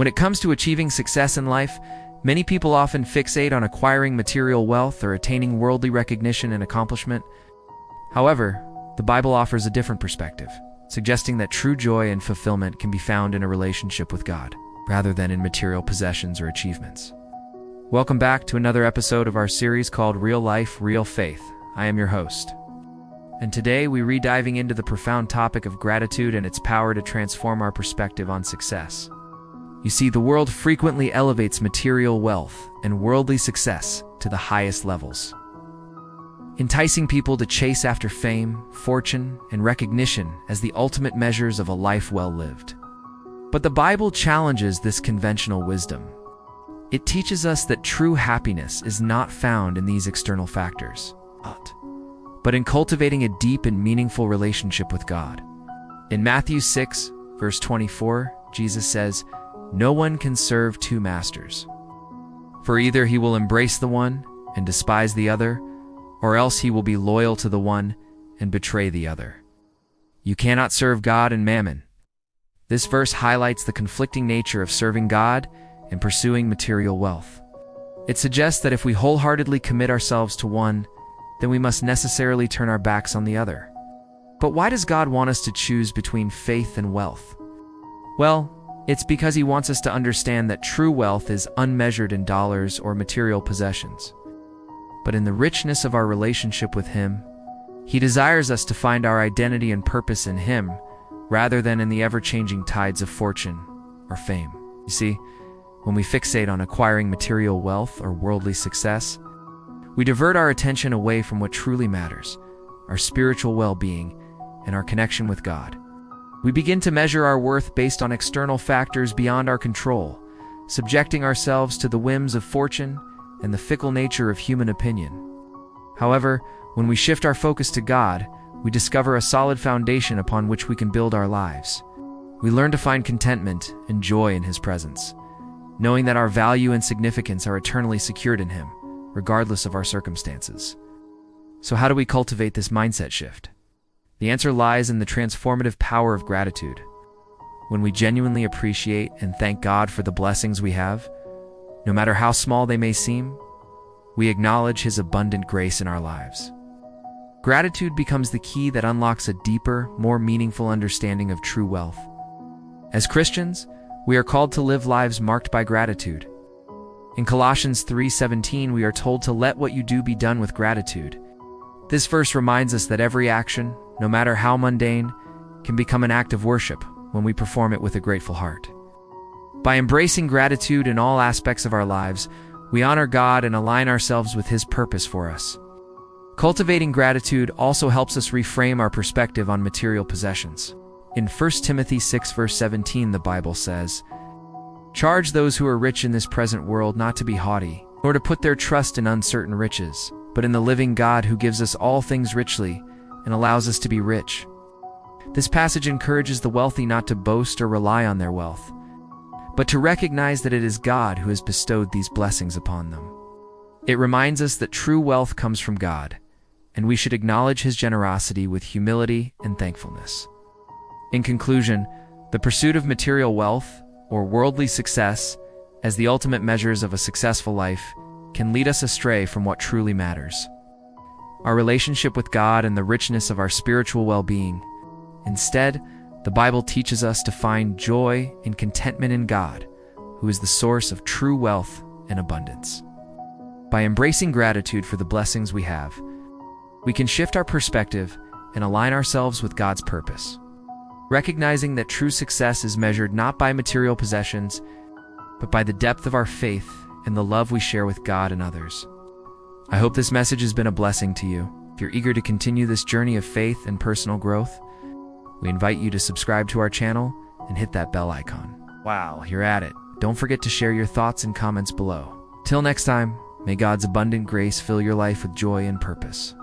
When it comes to achieving success in life, many people often fixate on acquiring material wealth or attaining worldly recognition and accomplishment. However, the Bible offers a different perspective, suggesting that true joy and fulfillment can be found in a relationship with God, rather than in material possessions or achievements. Welcome back to another episode of our series called Real Life, Real Faith. I am your host. And today we re-diving into the profound topic of gratitude and its power to transform our perspective on success. You see, the world frequently elevates material wealth and worldly success to the highest levels, enticing people to chase after fame, fortune, and recognition as the ultimate measures of a life well lived. But the Bible challenges this conventional wisdom. It teaches us that true happiness is not found in these external factors, but in cultivating a deep and meaningful relationship with God. In Matthew 6, verse 24, Jesus says, "No one can serve two masters. For either he will embrace the one and despise the other, or else he will be loyal to the one and betray the other. You cannot serve God and mammon." This verse highlights the conflicting nature of serving God and pursuing material wealth. It suggests that if we wholeheartedly commit ourselves to one, then we must necessarily turn our backs on the other. But why does God want us to choose between faith and wealth? Well, it's because He wants us to understand that true wealth is unmeasured in dollars or material possessions, but in the richness of our relationship with Him. He desires us to find our identity and purpose in Him, rather than in the ever-changing tides of fortune or fame. You see, when we fixate on acquiring material wealth or worldly success, we divert our attention away from what truly matters, our spiritual well-being and our connection with God. We begin to measure our worth based on external factors beyond our control, subjecting ourselves to the whims of fortune and the fickle nature of human opinion. However, when we shift our focus to God, we discover a solid foundation upon which we can build our lives. We learn to find contentment and joy in His presence, knowing that our value and significance are eternally secured in Him, regardless of our circumstances. So how do we cultivate this mindset shift? The answer lies in the transformative power of gratitude. When we genuinely appreciate and thank God for the blessings we have, no matter how small they may seem, we acknowledge His abundant grace in our lives. Gratitude becomes the key that unlocks a deeper, more meaningful understanding of true wealth. As Christians, we are called to live lives marked by gratitude. In Colossians 3:17, we are told to let what you do be done with gratitude. This verse reminds us that every action, no matter how mundane, can become an act of worship when we perform it with a grateful heart. By embracing gratitude in all aspects of our lives, we honor God and align ourselves with His purpose for us. Cultivating gratitude also helps us reframe our perspective on material possessions. In 1 Timothy 6 verse 17, the Bible says, "Charge those who are rich in this present world not to be haughty, nor to put their trust in uncertain riches, but in the living God who gives us all things richly and allows us to be rich." This passage encourages the wealthy not to boast or rely on their wealth, but to recognize that it is God who has bestowed these blessings upon them. It reminds us that true wealth comes from God, and we should acknowledge His generosity with humility and thankfulness. In conclusion, the pursuit of material wealth or worldly success as the ultimate measures of a successful life can lead us astray from what truly matters: our relationship with God and the richness of our spiritual well-being. Instead, the Bible teaches us to find joy and contentment in God, who is the source of true wealth and abundance. By embracing gratitude for the blessings we have, we can shift our perspective and align ourselves with God's purpose, recognizing that true success is measured not by material possessions, but by the depth of our faith and the love we share with God and others. I hope this message has been a blessing to you. If you're eager to continue this journey of faith and personal growth, we invite you to subscribe to our channel and hit that bell icon. Wow, you're at it. Don't forget to share your thoughts and comments below. Till next time, may God's abundant grace fill your life with joy and purpose.